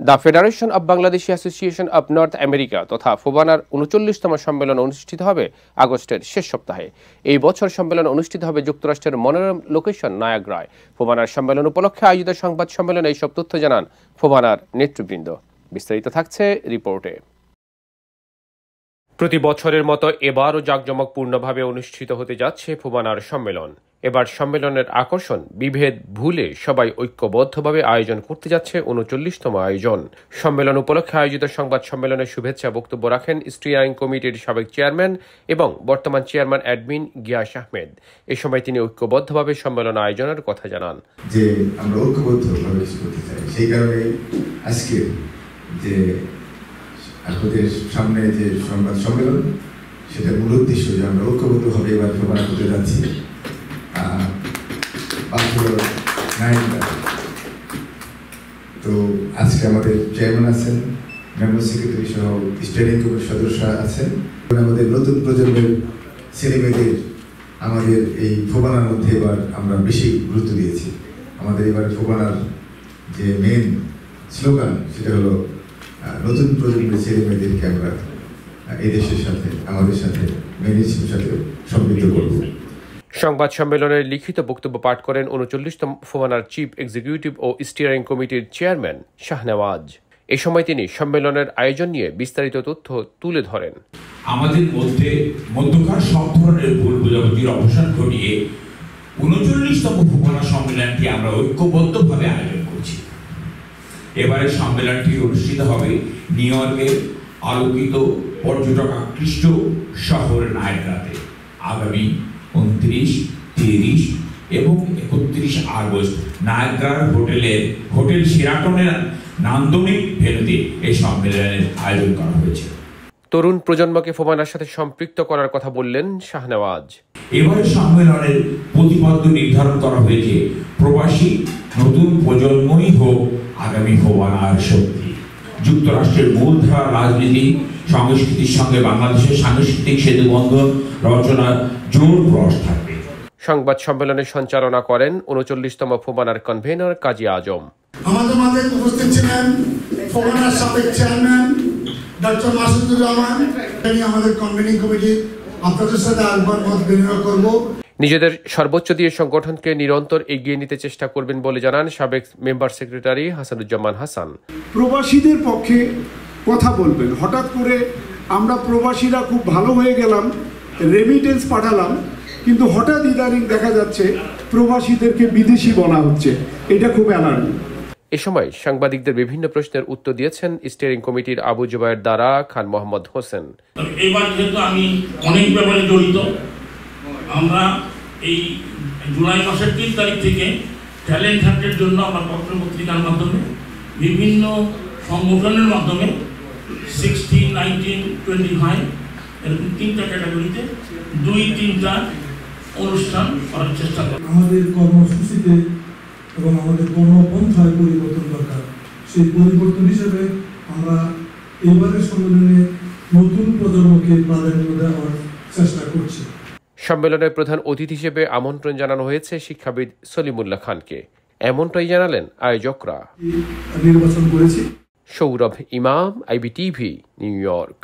The federation of Bangladeshi association of north America তথা ফোবানার ৩৯তম সম্মেলন অনুষ্ঠিত হবে আগস্টের শেষ সপ্তাহে। এই বছর সম্মেলন অনুষ্ঠিত হবে যুক্তরাষ্ট্রের মনোরম লোকেশন নায়াগ্রায়। ফোবানার সম্মেলন উপলক্ষে আয়োজিত সংবাদ সম্মেলনে এইসব তথ্য জানান ফোবানার নেতৃবৃন্দ। বিস্তারিত থাকছে রিপোর্টে। প্রতি বছরের মতো এবারও জাঁকজমকপূর্ণভাবে অনুষ্ঠিত হতে যাচ্ছে ফোবানার সম্মেলন। এবার সম্মেলনের আকর্ষণ বিভেদ ভুলে সবাই ঐক্যবদ্ধভাবে আয়োজন করতে যাচ্ছে ৩৯তম আয়োজন। সম্মেলন উপলক্ষে আয়োজিত সংবাদ সম্মেলনে শুভেচ্ছা বক্তব্য রাখেন স্টিয়ারিং কমিটির সাবেক চেয়ারম্যান এবং বর্তমান চেয়ারম্যান অ্যাডমিন গিয়াস আহমেদ। এ সময় তিনি ঐক্যবদ্ধভাবে সম্মেলন আয়োজনের কথা জানান। যে আমরা ঐক্যবদ্ধভাবে করতে চাই, সেই কারণে আজকে যে আপনাদের সামনে যে সংবাদ সম্মেলন, সেটার মূল উদ্দেশ্য যে আমরা ঐক্যবদ্ধভাবে এবার ফোবানা করতে যাচ্ছি। তো আজকে আমাদের চেয়ারম্যান আছেন, মেম্বার সেক্রেটারি সহ স্টিয়ারিং কমিটির সদস্য আছেন। আমাদের নতুন প্রজন্মের ছেলেমেয়েদের আমাদের এই ফোবানার মধ্যে এবার আমরা বেশি গুরুত্ব দিয়েছি। আমাদের এবার ফোবানার যে মেন স্লোগান সেটা হলো নতুন প্রজন্মের ছেলেমেয়েদেরকে আমরা এই দেশের সাথে, আমাদের সাথে, মেয়েদের সাথে সমৃদ্ধ করব। সংবাদ সম্মেলনে লিখিত বক্তব্য পাঠ করেন ৩৯তম ফোবানার চিফ এক্সিকিউটিভ ও স্টিয়ারিং কমিটির চেয়ারম্যান শাহনেওয়াজ। এ সময় তিনি সম্মেলনের আয়োজন নিয়ে বিস্তারিত তথ্য তুলে ধরেন। আমাদের মধ্যকার সব ধরনের ভুল বোঝাবুঝির অবসান ঘটিয়ে ৩৯তম ফোবানা সম্মেলনটি আমরা ঐক্যবদ্ধভাবে আয়োজন করছি। এবারের সম্মেলনটি অনুষ্ঠিত হবে নিউ ইয়র্কের আলোকিত পর্যটক আকৃষ্ট শহর নায়াগ্রাতে আগামী ২৯, ৩০ এবং ৩১ আগস্ট নায়াগ্রার হোটেল শেরাটনের নান্দনিক ভেন্যুতে এই সম্মেলনের আয়োজন করা হয়েছে। তরুণ প্রজন্মকে ফোবানার সাথে সম্পৃক্ত করার কথা বললেন শাহনেওয়াজ। এবারের সম্মেলনের প্রতিপাদ্য নির্ধারণ করা হয়েছে প্রবাসী নতুন প্রজন্মই হোক আগামী ফোবানার শক্তি। যুক্তরাষ্ট্রের মূলধারা রাজনীতি সংস্কৃতির সঙ্গে বাংলাদেশের সাংস্কৃতিক সেতুবন্ধন রচনার জোর প্রয়াস থাকবে। সংবাদ সম্মেলনে সঞ্চালনা করেন ৩৯তম ফোবানার কনভেনর কাজী আজম। আমাদের মাঝে উপস্থিত ছিলেন ফোবানার সাবেক চেয়ারম্যান ডক্টর মাসুদুর রহমান। আমাদের কনভেনিং কমিটি আপনাদের সাথে আরেকবার মত বিনিময় করব। নিজেদের সর্বোচ্চ দিয়ে সংগঠনকে নিরন্তর এগিয়ে নিতে চেষ্টা করবেন বলে জানান সাবেক মেম্বার সেক্রেটারি হাসানুজ্জামান হাসান। প্রবাসীদের পক্ষে কথা বলবেন। হঠাৎ করে আমরা প্রবাসীরা খুব ভালো হয়ে গেলাম, রেমিটেন্স পাঠালাম, কিন্তু হঠাৎ ইদানিং দেখা যাচ্ছে প্রবাসীদেরকে বিদেশি বলা হচ্ছে। এটা খুব অ্যালার্মিং। এ সময় সাংবাদিকদের বিভিন্ন প্রশ্নের উত্তর দিয়েছেন স্টিয়ারিং কমিটির আবু জুবায়ের দারা, খান মোহাম্মদ হোসেন। এবার যেহেতু আমি অনেক ব্যাপারে জড়িত, আমরা এই জুলাই মাসের ৩ তারিখ থেকে ট্যালেন্ট হান্টের জন্য আমরা পত্র পত্রিকার মাধ্যমে বিভিন্ন সংগঠনের মাধ্যমে 16, 19, 25 এরকম 3টা ক্যাটাগরিতে 2-3টা অনুষ্ঠান করার চেষ্টা করি। আমাদের কর্মসূচিতে এবং আমাদের কর্মপন্থায় পরিবর্তন দরকার। সেই পরিবর্তন হিসেবে আমরা এবারের সম্মেলনে নতুন প্রজন্মকে প্রাধান্য দেওয়ার চেষ্টা করছি। সম্মেলনের প্রধান অতিথি হিসেবে আমন্ত্রণ জানানো হয়েছে শিক্ষাবিদ সলিমুল্লাহ খানকে। এমনটাই জানালেন আয়োজকরা। নির্বাচন করেছি। সৌরভ ইমাম, IBTV, নিউ ইয়র্ক।